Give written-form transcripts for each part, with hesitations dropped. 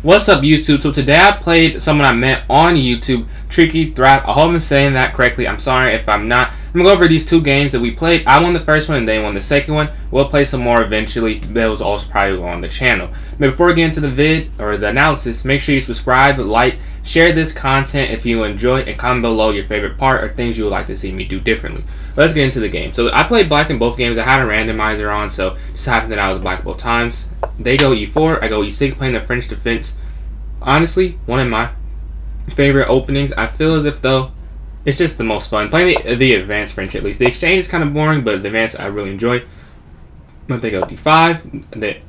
What's up, YouTube? So today I played someone I met on YouTube, Tricky Thrap. I hope I'm saying that correctly. I'm sorry if I'm not. I'm gonna go over these two games that we played. I won the first one and they won the second one. We'll play some more eventually. That was also probably on the channel. But before we get into the vid or the analysis, make sure you subscribe, like, share this content if you enjoy, and comment below your favorite part or things you would like to see me do differently. Let's get into the game. So I played black in both games. I had a randomizer on, so it just happened that I was black both times. They go e4, I go e6, playing the French defense. Honestly, one of my favorite openings. I feel as if though it's just the most fun playing the advanced French. At least the exchange is kind of boring, but the advanced I really enjoy. But they go d5.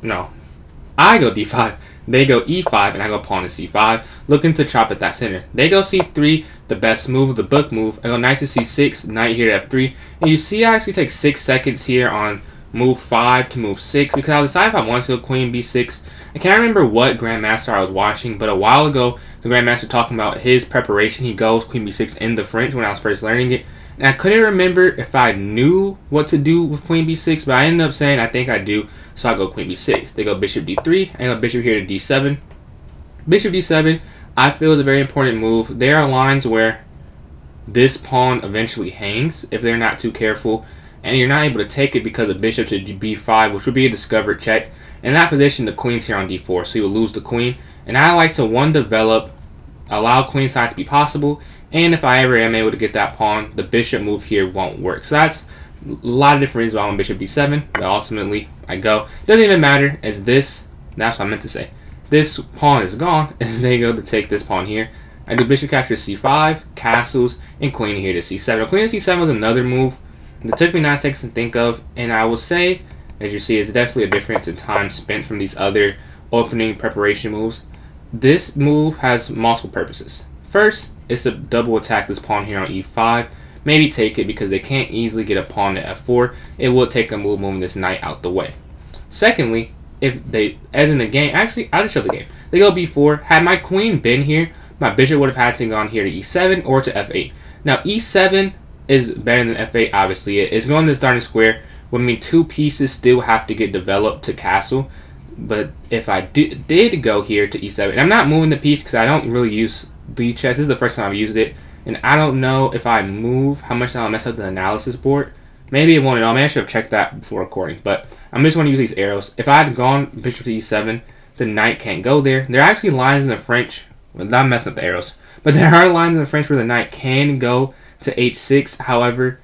I go d5. They go e5, and I go pawn to c5, looking to chop at that center. They go c3, the best move, the book move. I go knight to c6, knight here to f3, and you see I actually take 6 seconds here on move 5 to move 6 because I'll decide if I want to go queen b6. I can't remember what Grandmaster I was watching, but a while ago the Grandmaster talking about his preparation. He goes queen b6 in the French when I was first learning it, and I couldn't remember if I knew what to do with queen b6, but I ended up saying I think I do, so I go queen b6. They go bishop d3, I go bishop here to d7. Bishop d7 I feel is a very important move. There are lines where this pawn eventually hangs if they're not too careful, and you're not able to take it because of bishop to b5, which would be a discovered check. In that position, the queen's here on d4, so you will lose the queen. And I like to, develop, allow queen side to be possible, and if I ever am able to get that pawn, the bishop move here won't work. So that's a lot of different reasons why I want bishop b7, but ultimately I go. It doesn't even matter, as this, that's what I meant to say. This pawn is gone, as they go to take this pawn here. I do bishop capture c5, castles, and queen here to c7. Queen to c7 was another move that took me 9 seconds to think of, and I will say, as you see, it's definitely a difference in time spent from these other opening preparation moves. This move has multiple purposes. First, it's to double attack this pawn here on e5. Maybe take it because they can't easily get a pawn to f4. It will take a move moving this knight out the way. Secondly, if they, as in the game, actually, I'll just show the game. They go b4. Had my queen been here, my bishop would have had to gone here to e7 or to f8. Now, e7 is better than f8, obviously. It's going to the starting square. Would mean two pieces still have to get developed to castle. But if I did go here to e7, and I'm not moving the piece because I don't really use b chess. This is the first time I've used it, and I don't know if I move how much I'll mess up the analysis board. Maybe it won't at all. Maybe I should have checked that before recording. But I'm just going to use these arrows. If I had gone bishop to e7, the knight can't go there. There are actually lines in the French. Well, I'm messing up the arrows, but there are lines in the French where the knight can go to h6. However,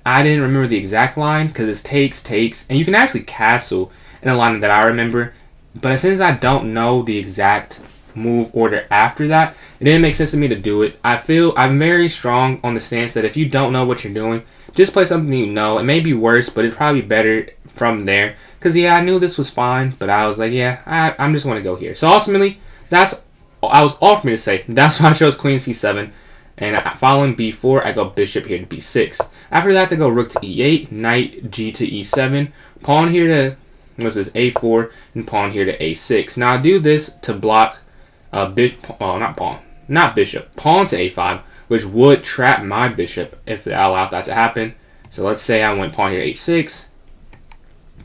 I didn't remember the exact line because it's takes, and you can actually castle in a line that I remember. But since I don't know the exact move order after that, it didn't make sense to me to do it. I feel I'm very strong on the stance that if you don't know what you're doing, just play something you know. It may be worse, but it's probably better from there. Because, yeah, I knew this was fine, but I was like, yeah, I'm just going to go here. So, ultimately, I was all for me to say. That's why I chose queen c7. And following b4, I go bishop here to b6. After that, they go rook to e8, knight g to e7, pawn here to, what's this, a4, and pawn here to a6. Now, I do this to block pawn to a5, which would trap my bishop if I allowed that to happen. So let's say I went pawn here to a6,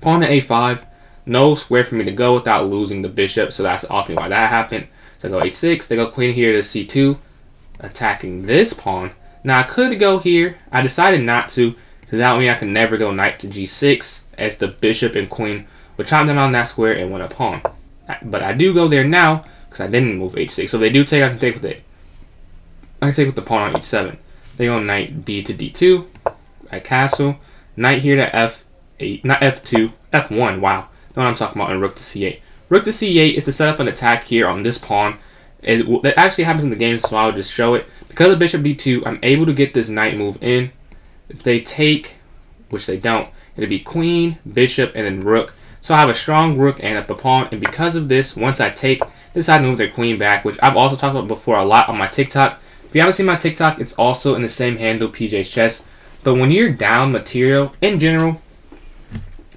pawn to a5, no square for me to go without losing the bishop, so that's often why that happened. So I go a6, they go queen here to c2, attacking this pawn. Now I could go here. I decided not to because that would mean I could never go knight to g6 as the bishop and queen would chop down on that square and win a pawn. But I do go there now because I didn't move h6. So if they do take, I can take with it. I can take with the pawn on h7. They go knight b to d2. I castle. Knight here to f8, not f2, f1. Wow, know what I'm talking about. And rook to c8. Rook to c8 is to set up an attack here on this pawn. That actually happens in the game, so I'll just show it. Because of bishop b2, I'm able to get this knight move in. If they take, which they don't, it'll be queen, bishop, and then rook. So I have a strong rook and up a pawn, and because of this, once I take, they decide to move their queen back, which I've also talked about before a lot on my TikTok. If you haven't seen my TikTok, it's also in the same handle, PJ's Chess. But when you're down material, in general,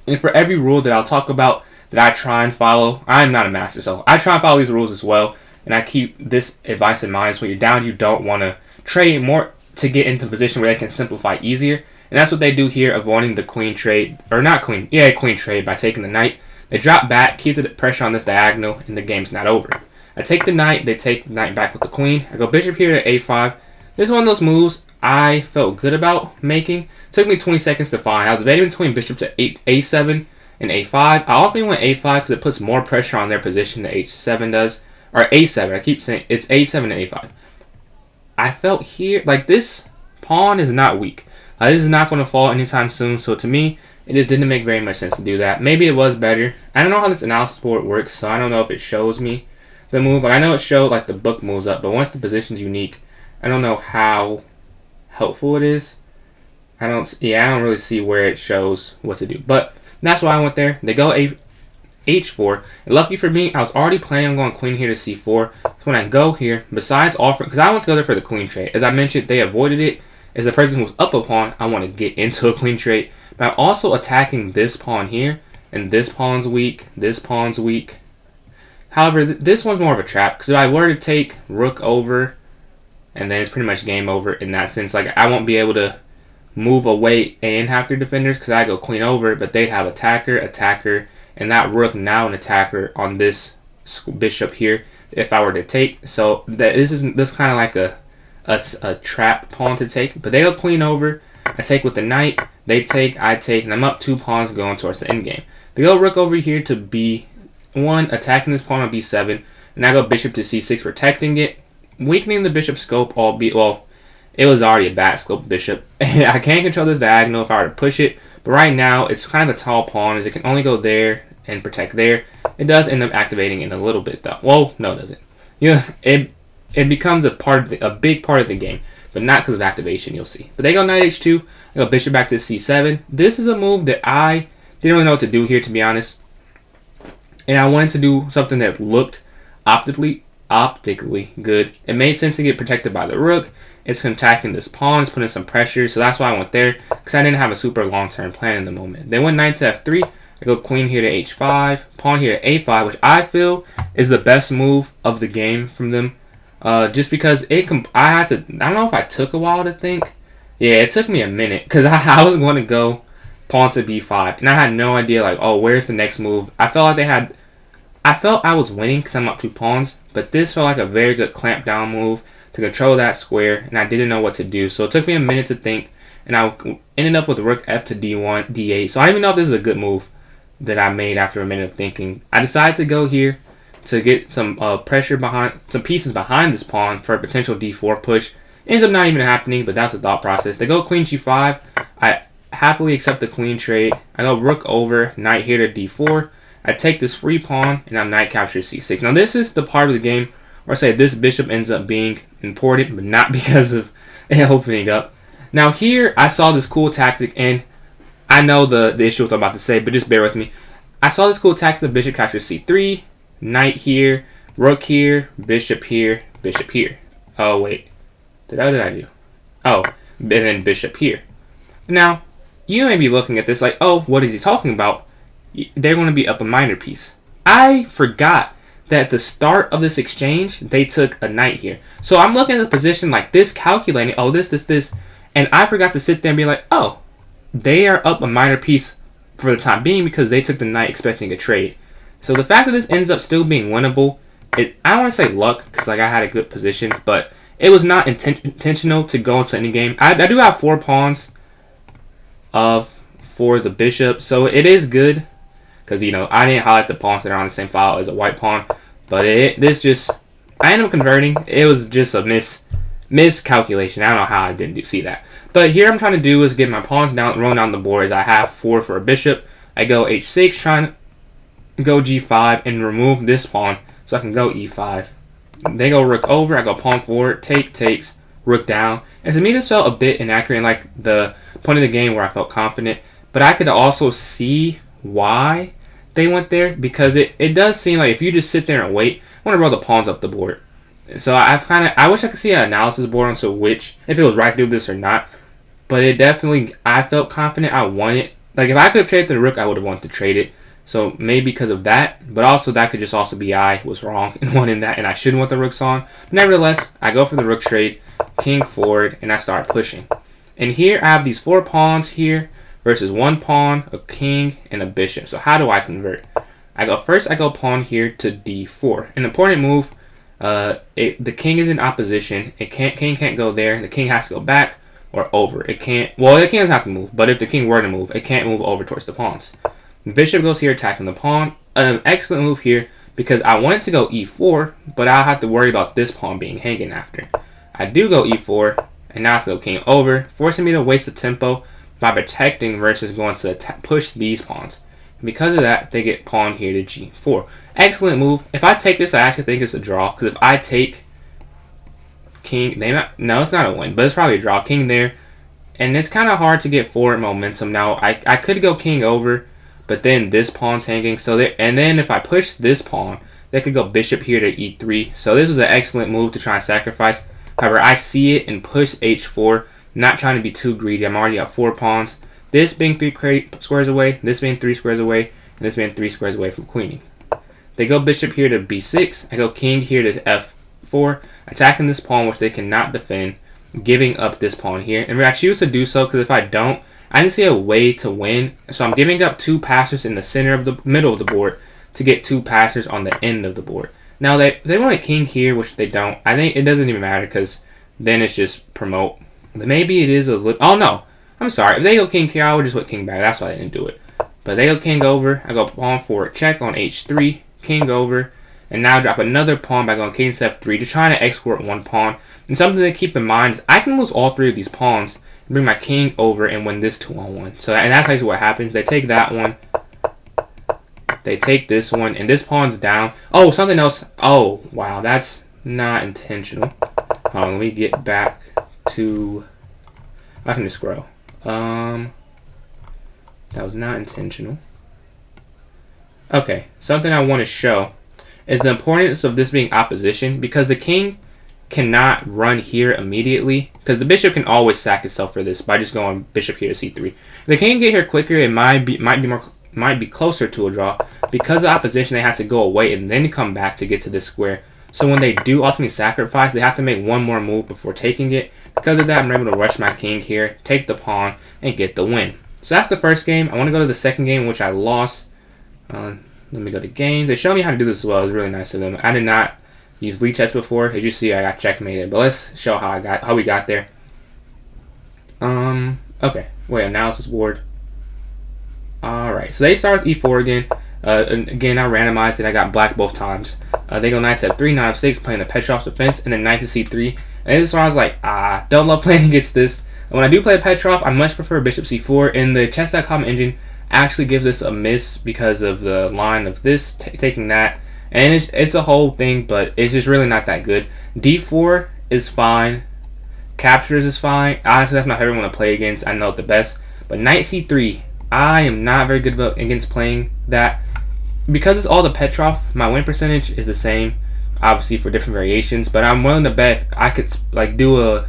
and for every rule that I'll talk about that I try and follow, I'm not a master, so I try and follow these rules as well. And I keep this advice in mind. So when you're down, you don't want to trade more to get into a position where they can simplify easier. And that's what they do here, avoiding the queen trade. Or not queen trade by taking the knight. They drop back, keep the pressure on this diagonal, and the game's not over. I take the knight, they take the knight back with the queen. I go bishop here to a5. This is one of those moves I felt good about making. It took me 20 seconds to find. I was debating between bishop to a7 and a5. I ultimately went a5 because it puts more pressure on their position than h7 does. Or a7, I keep saying it's a7 and a5. I felt here, like this pawn is not weak. This is not going to fall anytime soon, so to me, it just didn't make very much sense to do that. Maybe it was better. I don't know how this analysis board works, so I don't know if it shows me the move. Like, I know it showed like the book moves up, but once the position's unique, I don't know how helpful it is. I don't really see where it shows what to do. But that's why I went there. They go h4. And lucky for me, I was already planning on going queen here to c4. So when I go here, besides offering, because I want to go there for the queen trade. As I mentioned, they avoided it. As the person who's up a pawn, I want to get into a queen trade. But I'm also attacking this pawn here. And this pawn's weak. This pawn's weak. However, this one's more of a trap. Because if I were to take rook over, and then it's pretty much game over in that sense. Like, I won't be able to move away and have their defenders because I go queen over, but they'd have attacker, attacker, and that rook now an attacker on this bishop here if I were to take. So this is kind of like a trap pawn to take. But they go queen over, I take with the knight, they take, I take, and I'm up 2 pawns going towards the end game. They go rook over here to b1, attacking this pawn on b7, and I go bishop to c6, protecting it, weakening the bishop scope, albeit, well, it was already a bad scope bishop. I can't control this diagonal if I were to push it, but right now it's kind of a tall pawn as it can only go there and protect there. It does end up activating in a little bit though. Well, no it doesn't. It becomes a big part of the game, but not because of activation, you'll see. But they go knight h2, they go bishop back to c7. This is a move that I didn't really know what to do here, to be honest. And I wanted to do something that looked optically good. It made sense to get protected by the rook. It's attacking this pawn, it's putting some pressure, so that's why I went there, because I didn't have a super long-term plan in the moment. They went knight to f3, I go queen here to h5, pawn here to a5, which I feel is the best move of the game from them, just because I don't know if I took a while to think. Yeah, it took me a minute, because I was going to go pawn to b5, and I had no idea, like, oh, where's the next move? I felt I was winning because I'm up 2 pawns, but this felt like a very good clamp down move to control that square, and I didn't know what to do. So it took me a minute to think, and I ended up with rook f to d1, d8. So I don't even know if this is a good move that I made after a minute of thinking. I decided to go here to get some pressure behind, some pieces behind this pawn for a potential d4 push. Ends up not even happening, but that's the thought process. They go queen g5. I happily accept the queen trade. I go rook over, knight here to d4. I take this free pawn, and I'm knight captures c6. Now this is the part of the game where I say this bishop ends up being important, but not because of it opening up. Now here, I saw this cool tactic, and I know the issue with what I'm about to say, but just bear with me. I saw this cool tactic of bishop captures c3, knight here, rook here, bishop here, bishop here. Oh, wait. What did I do? Oh, and then bishop here. Now, you may be looking at this like, oh, what is he talking about? They're going to be up a minor piece. I forgot that at the start of this exchange, they took a knight here. So I'm looking at the position like this, calculating, oh, this, and I forgot to sit there and be like, oh, they are up a minor piece for the time being because they took the knight expecting a trade. So the fact that this ends up still being winnable, I don't want to say luck because like I had a good position, but it was not intentional to go into any game. I do have 4 pawns for the bishop, so it is good. Because, I didn't highlight the pawns that are on the same file as a white pawn. But I ended up converting. It was just a miscalculation. I don't know how I didn't see that. But here I'm trying to do is get my pawns rolling down the board as I have 4 for a bishop. I go h6, trying to go g5 and remove this pawn so I can go e5. They go rook over, I go pawn forward, takes, rook down. And to me this felt a bit inaccurate in like the point of the game where I felt confident. But I could also see why they went there, because it does seem like if you just sit there and wait, I want to roll the pawns up the board. So I wish I could see an analysis board onto if it was right to do this or not. But I felt confident. I wanted, like if I could have traded the rook, I would have wanted to trade it. So maybe because of that, but also that could just also be I was wrong in wanting that, and I shouldn't want the rooks on. But nevertheless, I go for the rook trade, king forward, and I start pushing. And here I have these 4 pawns here versus 1 pawn, a king, and a bishop. So how do I convert? I go pawn here to d4. An important move The king is in opposition. King can't go there. The king has to go back or over. It can't. Well, the king doesn't have to move, but if the king were to move, it can't move over towards the pawns. Bishop goes here, attacking the pawn. An excellent move here because I wanted to go e4, but I'll have to worry about this pawn being hanging after. I do go e4, and now I have to go king over, forcing me to waste the tempo by protecting versus going to push these pawns. And because of that, they get pawn here to g4. Excellent move. If I take this, I actually think it's a draw, because if I take king, no, it's not a win, but it's probably a draw. King there, and it's kind of hard to get forward momentum. Now, I could go king over, but then this pawn's hanging. So there, and then if I push this pawn, they could go bishop here to e3. So this is an excellent move to try and sacrifice. However, I see it and push h4, not trying to be too greedy. I'm already at 4 pawns. This being 3 squares away, this being 3 squares away, and this being 3 squares away from queening. They go bishop here to b6. I go king here to f4, attacking this pawn, which they cannot defend, giving up this pawn here. And I choose to do so because if I don't, I didn't see a way to win. So I'm giving up 2 passers in the center of the middle of the board to get 2 passers on the end of the board. Now, they want a king here, which they don't. I think it doesn't even matter because then it's just promote. But maybe it is a little... Oh, no. I'm sorry. If they go king here, I would just put king back. That's why I didn't do it. But they go king over. I go pawn forward check on h3. King over. And now drop another pawn by going king to f3 to try to escort 1 pawn. And something to keep in mind is I can lose all 3 of these pawns and bring my king over and win this 2-on-1. So, and that's actually what happens. They take that one. They take this one, and this pawn's down. Oh, something else. Oh, wow, that's not intentional. Hold on, let me get back to... I can just scroll. That was not intentional. Okay, something I want to show is the importance of this being opposition, because the king cannot run here immediately, because the bishop can always sack itself for this by just going bishop here to c3. If the king can get here quicker, it might be closer to a draw. Because of the opposition, they have to go away and then come back to get to this square. So when they do ultimately sacrifice, they have to make 1 more move before taking it. Because of that, I'm able to rush my king here, take the pawn, and get the win. So that's the first game. I want to go to the second game, which I lost. Let me go to games. They showed me how to do this as well. It was really nice of them. I did not use Lichess before. As you see, I got checkmated. But let's show how we got there. Okay. Wait, analysis board. Alright, so they start with e4 again. Again, I randomized it. I got black both times. They go knight to f3, knight f6, playing the Petrov's defense, and then knight to c3. And this is why I was like, don't love playing against this. And when I do play Petrov, I much prefer bishop c4. And the chess.com engine actually gives this a miss because of the line of this taking that. And it's a whole thing, but it's just really not that good. d4 is fine. Captures is fine. Honestly, that's my favorite one to play against. I know it the best. But knight c3, I am not very good against playing that. Because it's all the Petrov, my win percentage is the same, obviously for different variations, but I'm willing to bet if I could like do a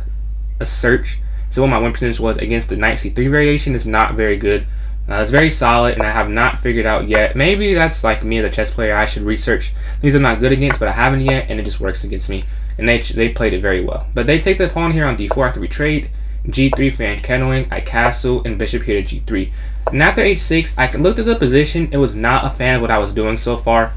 search to what my win percentage was against the knight c3 variation. Is not very good. It's very solid, and I have not figured out yet. Maybe that's like me as a chess player. I should research these I'm not good against, but I haven't yet, and it just works against me. And they played it very well. But they take the pawn here on d4 after we trade. g3 fan kettling, I castle, and bishop here to g3. And after h6, I looked at the position. It was not a fan of what I was doing so far.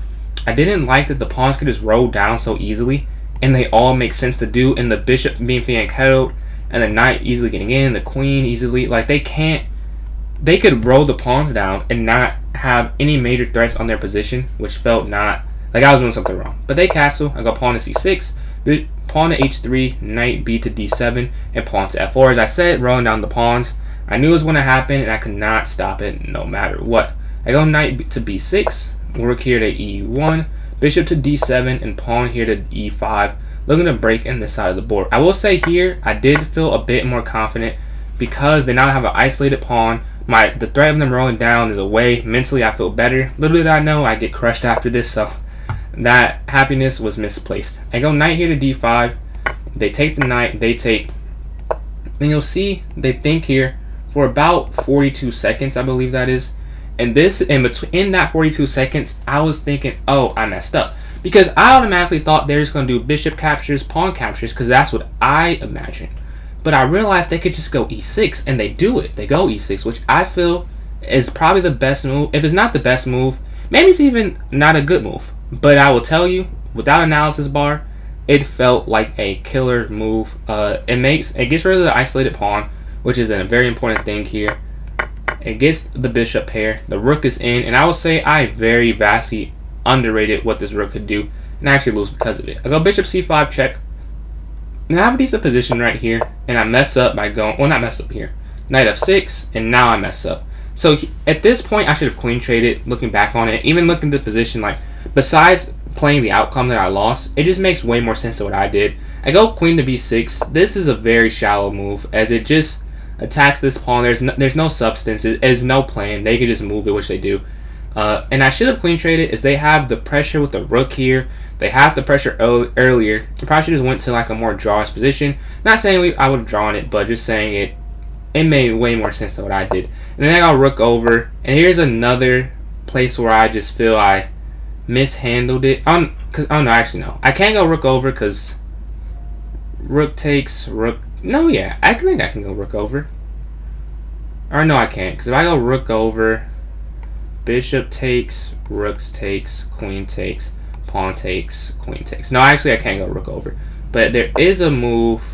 I didn't like that the pawns could just roll down so easily, and they all make sense to do. And the bishop being fan kettled, and the knight easily getting in, the queen easily. Like they could roll the pawns down and not have any major threats on their position, which felt not like I was doing something wrong. But they castle. I go pawn to c6, pawn to h3, knight b to d7, and pawn to f4. As I said, rolling down the pawns. I knew it was going to happen, and I could not stop it no matter what. I go knight to b6, rook here to e1, bishop to d7, and pawn here to e5, looking to break in this side of the board. I will say here, I did feel a bit more confident because they now have an isolated pawn. The threat of them rolling down is away. Mentally, I feel better. Little did I know I'd get crushed after this, so that happiness was misplaced. I go knight here to d5. They take the knight. They take. And you'll see they think here for about 42 seconds, I believe that is. And in that 42 seconds, I was thinking, oh, I messed up. Because I automatically thought they were just going to do bishop captures, pawn captures, because that's what I imagined. But I realized they could just go e6, and they do it. They go e6, which I feel is probably the best move. If it's not the best move, maybe it's even not a good move. But I will tell you, without analysis bar, it felt like a killer move. It gets rid of the isolated pawn, which is a very important thing here. It gets the bishop pair. The rook is in, and I will say I very vastly underrated what this rook could do, and I actually lose because of it. I go bishop c5 check. Now I have a decent position right here, and I mess up by going, well, not mess up here. Knight f6, and now I mess up. So at this point, I should have queen traded. Looking back on it, even looking at the position, like besides playing the outcome that I lost, it just makes way more sense than what I did. I go queen to b6. This is a very shallow move, as it just attacks this pawn. There's no substance. There's no plan. They can just move it, which they do. And I should have queen traded, as they have the pressure with the rook here. They have the pressure earlier. I probably should have went to like a more drawish position. Not saying I would have drawn it, but just saying it made way more sense than what I did. And then I got rook over, and here's another place where I just feel I mishandled it. Oh no, actually no. I can't go rook over because rook takes rook. No, yeah, I think I can go rook over. Or no, I can't, because if I go rook over, bishop takes, rooks takes, queen takes, pawn takes, queen takes. No, actually I can't go rook over. But there is a move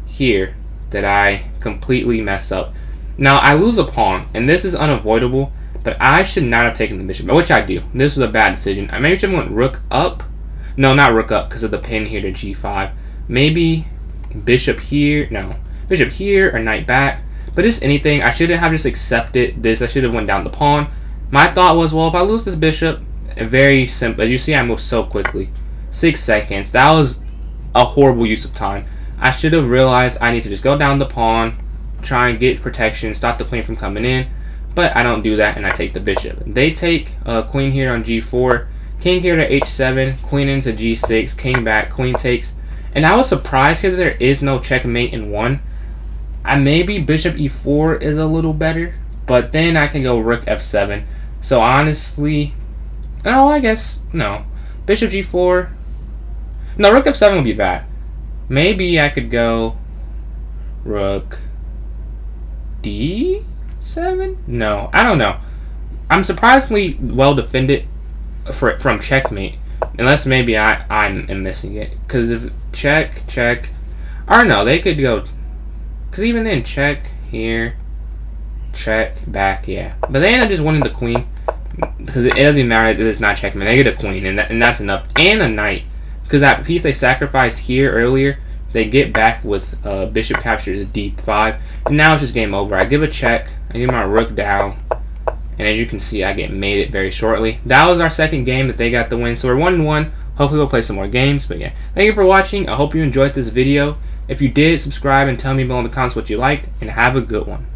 here that I completely mess up. Now I lose a pawn, and this is unavoidable, but I should not have taken the bishop, which I do. This was a bad decision. I maybe should have went rook up. No, not rook up, because of the pin here to g5. Maybe bishop here. No, bishop here or knight back. But just anything. I shouldn't have just accepted this. I should have went down the pawn. My thought was, well, if I lose this bishop, very simple. As you see, I moved so quickly. 6 seconds. That was a horrible use of time. I should have realized I need to just go down the pawn, try and get protection, stop the queen from coming in. But I don't do that, and I take the bishop. They take queen here on g4, king here to h7, queen into g6, king back, queen takes. And I was surprised here that there is no checkmate in one. Maybe bishop e4 is a little better, but then I can go rook f7. So honestly, no, I guess no. Bishop g4. No, rook f7 would be bad. Maybe I could go rook d7? No, I don't know. I'm surprisingly well defended from checkmate. Unless maybe I'm missing it. Because if check, or no, they could go. Because even then, check here, check back, yeah. But they end up just winning the queen. Because it doesn't matter that it's not checkmate. They get a queen, and that's enough. And a knight. Because that piece they sacrificed here earlier, they get back with bishop captures d5. And now it's just game over. I give a check. I give my rook down. And as you can see, I get mated very shortly. That was our second game that they got the win. So we're 1-1. Hopefully we'll play some more games. But yeah, thank you for watching. I hope you enjoyed this video. If you did, subscribe and tell me below in the comments what you liked. And have a good one.